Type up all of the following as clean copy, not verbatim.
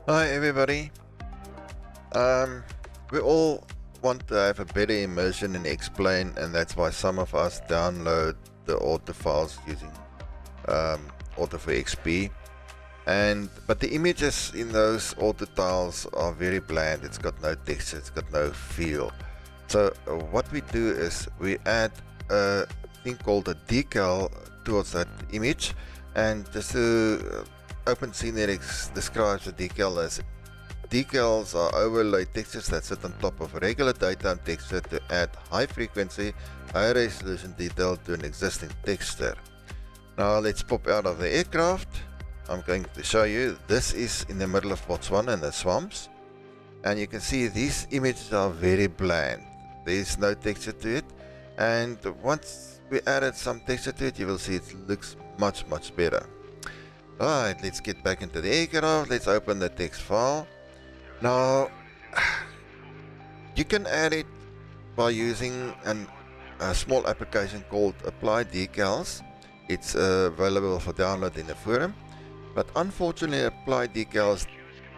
Hi everybody. We all want to have a better immersion in Explain, and that's why some of us download the Ortho files using Ortho for XP. But the images in those Ortho tiles are very bland. It's got no texture, it's got no feel. So what we do is we add a thing called a decal towards that image, and just to OpenSceneRx describes a decal as decals are overlay textures that sit on top of a regular daytime texture to add high frequency, high resolution detail to an existing texture. Now let's pop out of the aircraft. I'm going to show you. This is in the middle of Botswana in the swamps, and you can see these images are very bland. There's no texture to it, and once we added some texture to it, you will see it looks much better. Alright, let's get back into the aircraft. Let's open the text file. Now, you can add it by using a small application called Apply Decals. It's available for download in the forum, but unfortunately Apply Decals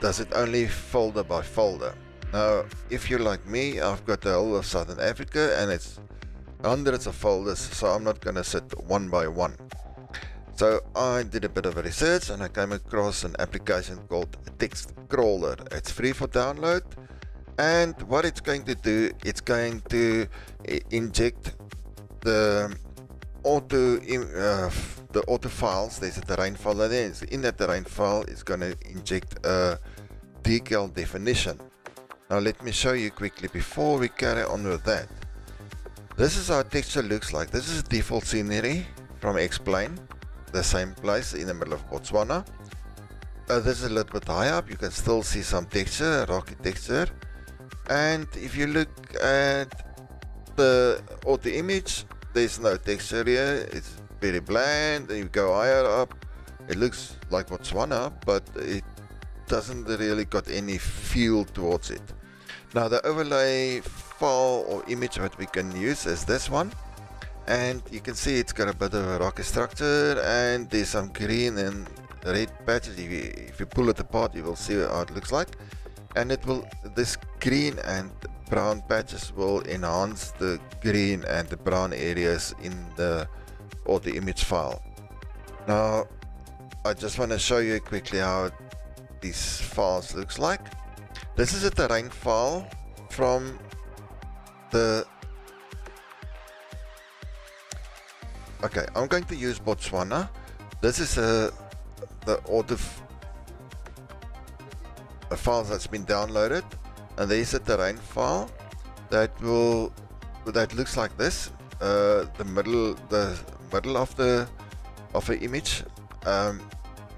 does it only folder by folder. Now, if you're like me, I've got the whole of Southern Africa and it's hundreds of folders, so I'm not going to sit one by one. So I did a bit of research and I came across an application called TextCrawler. It's free for download, and what it's going to do, it's going to inject the Ortho files. There's a terrain file there. In that terrain file, it's going to inject a decal definition. Now let me show you quickly before we carry on with that. This is how texture looks like. This is default scenery from Explain. The same place in the middle of Botswana. This is a little bit high up. You can still see some texture, rocky texture. And if you look at the Ortho image, there's no texture here. It's very bland. And you go higher up, it looks like Botswana, but it doesn't really got any feel towards it. Now the overlay file or image that we can use is this one. And you can see it's got a bit of a rocky structure, and there's some green and red patches. If you pull it apart, you will see how it looks like, and this green and brown patches will enhance the green and the brown areas in the image file. Now I just want to show you quickly how these files looks like. This is a terrain file from the Okay, I'm going to use Botswana. This is the file that's been downloaded, and there's a terrain file that looks like this. The middle of the image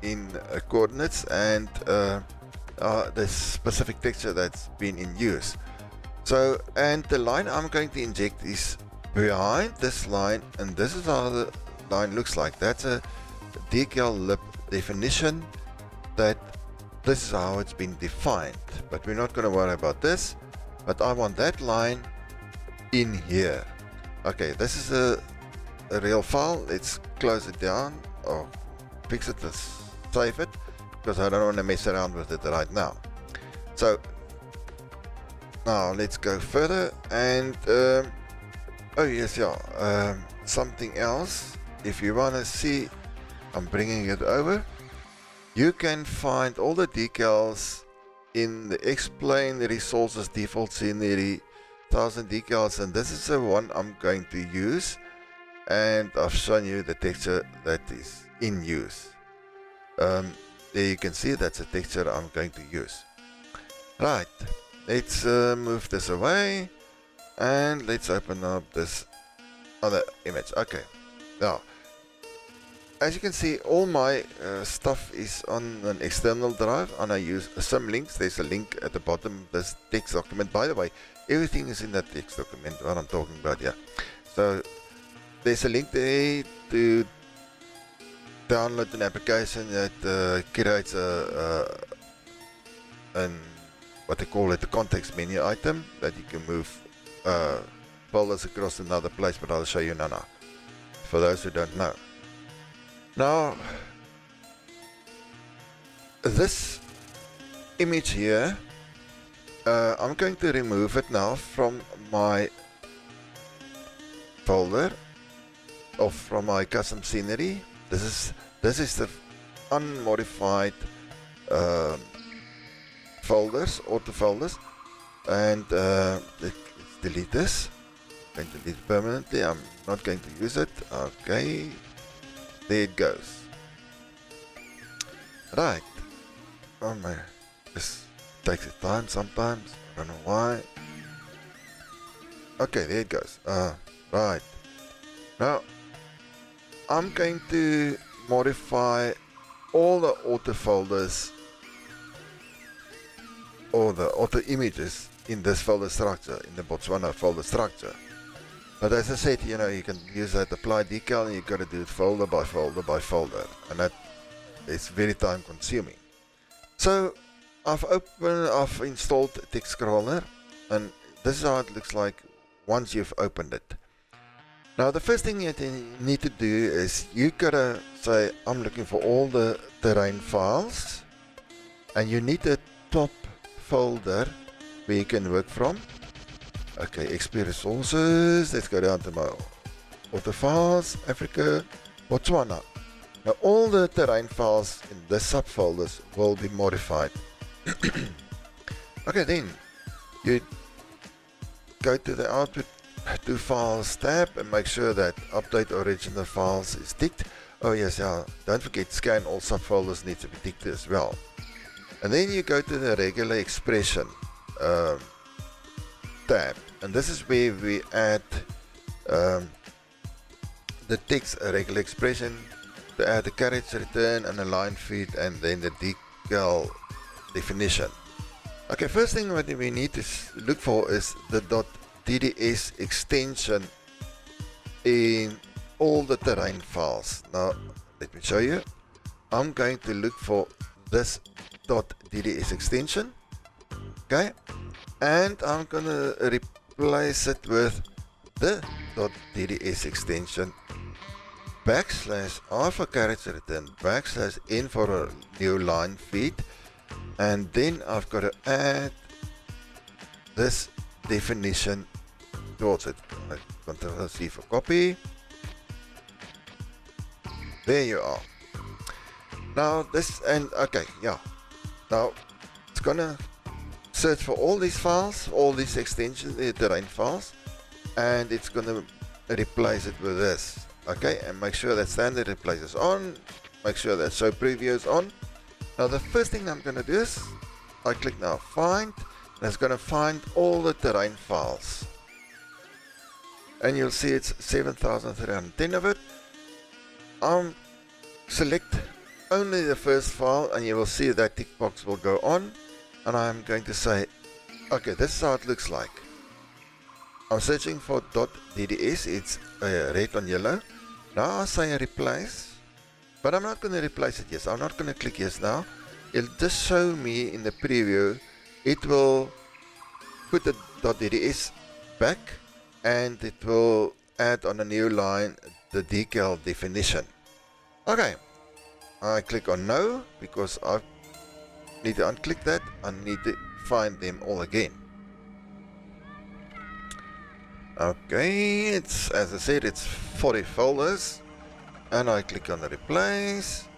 in coordinates, and the specific texture that's been in use. So, and the line I'm going to inject is behind this line, and this is how the line looks like. That's a decal lip definition. This is how it's been defined, but we're not going to worry about this. But I want that line in here. Okay, this is a real file. Let's close it down or fix it to save it, because I don't want to mess around with it right now. So now let's go further, and oh yes, yeah, something else. If you want to see, I'm bringing it over. You can find all the decals in the Explain Resources default scenery 1000 decals, and this is the one I'm going to use, and I've shown you the texture that is in use. There you can see that's a texture I'm going to use. Right, let's move this away. And let's open up this other image. Okay, now as you can see, all my stuff is on an external drive, and I use some links. There's a link at the bottom of this text document. By the way, everything is in that text document, what I'm talking about here. So there's a link there to download an application that creates what they call it, the context menu item that you can move folders across another place, but I'll show you now, for those who don't know. Now, this image here. I'm going to remove it now from my folder or from my custom scenery. This is the unmodified folders, auto folders, and let's delete this. I'm going to delete it permanently. I'm not going to use it. Okay, there it goes. Right. Oh my, this takes its time sometimes. I don't know why. Okay, there it goes. Right. Now, I'm going to modify all the auto folders or the auto images in this folder structure, in the Botswana folder structure. But as I said, you know, you can use that apply decal and you've got to do it folder by folder by folder. And that is very time consuming. So I've installed TextCrawler, and this is how it looks like once you've opened it. Now the first thing you need to do is you gotta say, I'm looking for all the terrain files, and you need a top folder where you can work from. Okay, XP resources, let's go down to my auto files, Africa, Botswana. Now all the terrain files in the subfolders will be modified. Okay, then you go to the output to files tab and make sure that update original files is ticked. Oh yes, yeah, don't forget scan all subfolders needs to be ticked as well. And then you go to the regular expression tab, and this is where we add the text regular expression, to add a character return and a line feed, and then the decal definition. Okay, first thing what we need to look for is the .dds extension in all the terrain files. Now let me show you. I'm going to look for this .dds extension, okay, and I'm gonna replace it with the .dds extension /r for character return /n for a new line feed, and then I've got to add this definition towards it. Control C for copy. There you are. Now this, and okay, yeah, now it's gonna search for all these files, all these extensions, the terrain files, and it's gonna replace it with this. Okay, and make sure that standard replace is on, make sure that show preview is on. Now the first thing I'm going to do is I click now find, and it's going to find all the terrain files, and you'll see it's 7,310 of it. Select only the first file, and you will see that tick box will go on, and I'm going to say, okay, this is how it looks like. I'm searching for .dds, it's red on yellow. Now I say replace, but I'm not going to replace it yes. I'm not going to click yes now. It'll just show me in the preview. It will put the .dds back, and it will add on a new line the decal definition. Okay, I click on no because I need to unclick that. I need to find them all again. Okay, it's, as I said, it's 40 folders, and I click on the replace,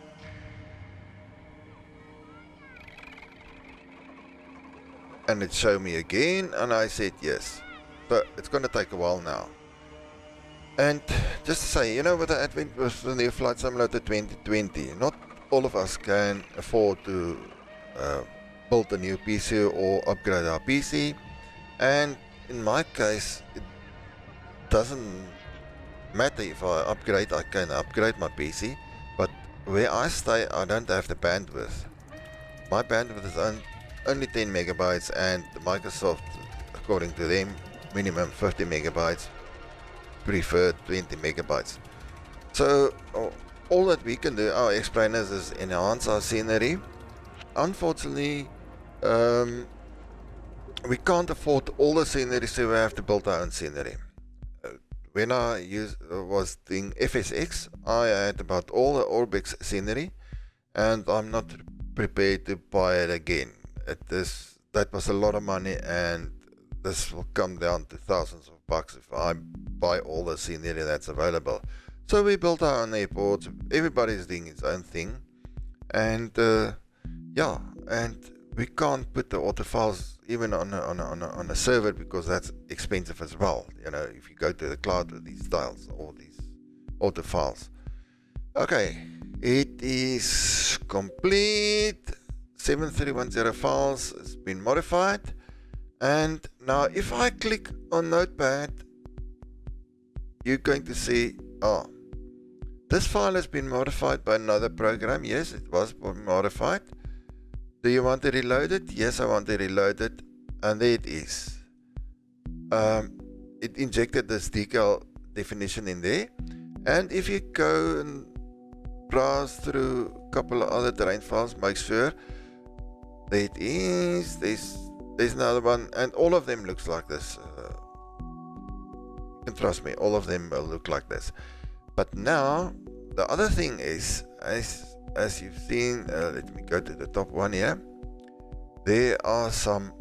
and it showed me again, and I said yes. So it's going to take a while now. And just to say, you know, with the advent of the new Flight Simulator 2020, not all of us can afford to build a new PC or upgrade our PC, and in my case, it doesn't matter if I upgrade. I can upgrade my PC, but where I stay, I don't have the bandwidth. My bandwidth is only 10 megabytes, and Microsoft, according to them, minimum 50 megabytes, preferred 20 megabytes. So all that we can do, our explainers, is enhance our scenery. Unfortunately, we can't afford all the scenery, so we have to build our own scenery. When I was doing FSX, I had about all the Orbx scenery, and I'm not prepared to buy it again. that was a lot of money, and this will come down to thousands of bucks if I buy all the scenery that's available. So we built our own airport. Everybody's doing its own thing, and yeah, and we can't put the auto files even on a server because that's expensive as well. You know, if you go to the cloud with these styles or these auto files. Okay, it is complete. 7310 files has been modified, and now if I click on Notepad, you're going to see, oh, this file has been modified by another program. Yes, it was modified. Do you want to reload it? Yes, I want to reload it, and there it is. It injected this decal definition in there, and if you go and browse through a couple of other terrain files, make sure there it is. There's another one, and all of them looks like this. You can trust me, all of them will look like this. But now the other thing is, as you've seen, let me go to the top one here. There are some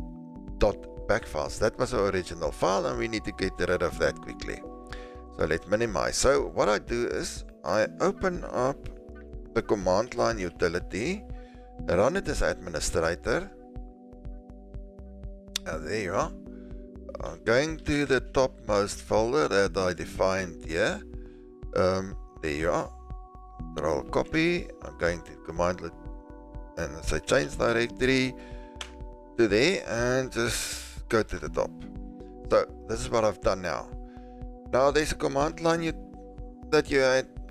.back files. That was our original file, and we need to get rid of that quickly. So let's minimize. So what I do is I open up the command line utility, run it as administrator. There you are. I'm going to the topmost folder that I defined here. There you are. Control copy. I'm going to command and say change directory to there, and just go to the top. So this is what I've done now. Now there's a command line that you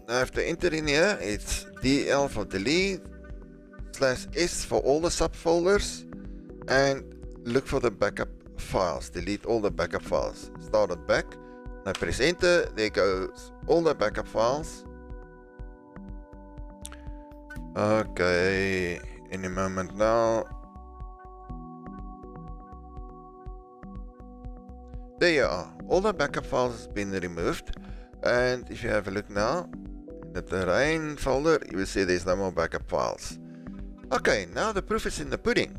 have to enter in here. It's DL for delete, /S for all the subfolders, and look for the backup files. Delete all the backup files. Start it back. Now press enter. There goes all the backup files. Okay, any moment now. There you are. All the backup files have been removed, and if you have a look now in the terrain folder, you will see there's no more backup files. Okay, now the proof is in the pudding.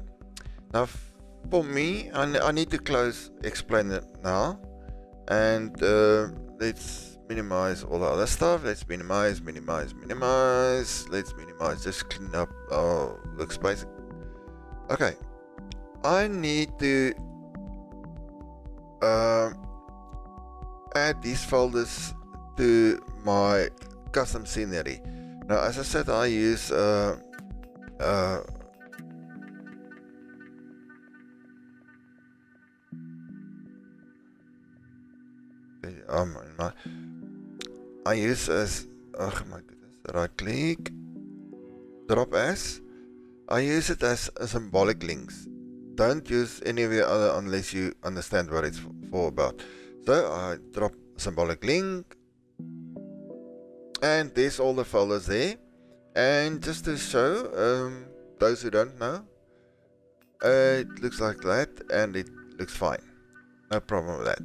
Now for me, I need to explain it now, and let's minimize all the other stuff. Let's minimize. Let's minimize, just clean up our workspace. Okay, I need to add these folders to my custom scenery. Now, as I said, I use I use as, oh my goodness, right click, drop as. I use it as symbolic links. Don't use any of the other unless you understand what it's for about. So I drop symbolic link, and there's all the folders there. And just to show those who don't know, it looks like that, and it looks fine. No problem with that.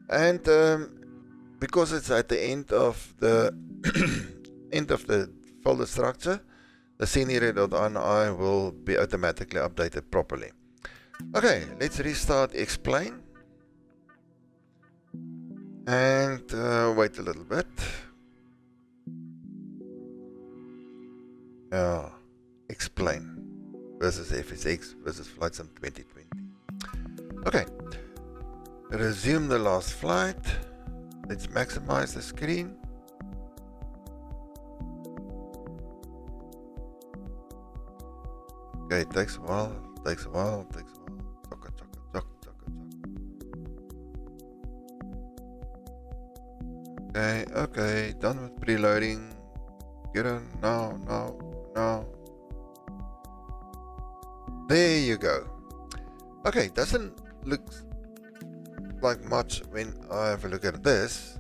And because it's at the end of the folder structure, the scenery.ini will be automatically updated properly. Okay, let's restart explain, and wait a little bit. Explain versus FSX versus Flight Sim 2020. Okay, resume the last flight. Let's maximize the screen. Okay, it takes a while. Okay, done with preloading. Get on now. There you go. Okay, doesn't look like much when I have a look at this,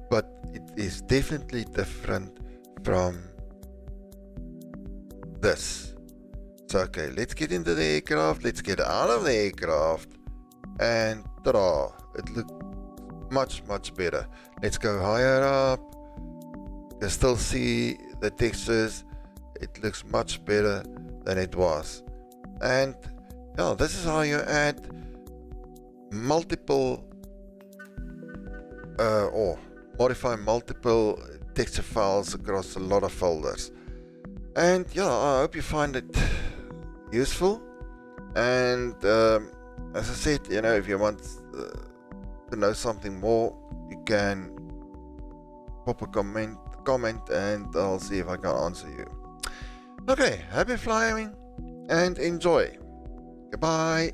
but it is definitely different from this. So okay, let's get into the aircraft, let's get out of the aircraft, and ta-da, it looks much better. Let's go higher up. You can still see the textures. It looks much better than it was. And yeah, this is how you add multiple or modify multiple texture files across a lot of folders. And yeah, I hope you find it useful. And as I said, you know, if you want to know something more, you can pop a comment and I'll see if I can answer you. Okay, happy flying and enjoy. Goodbye.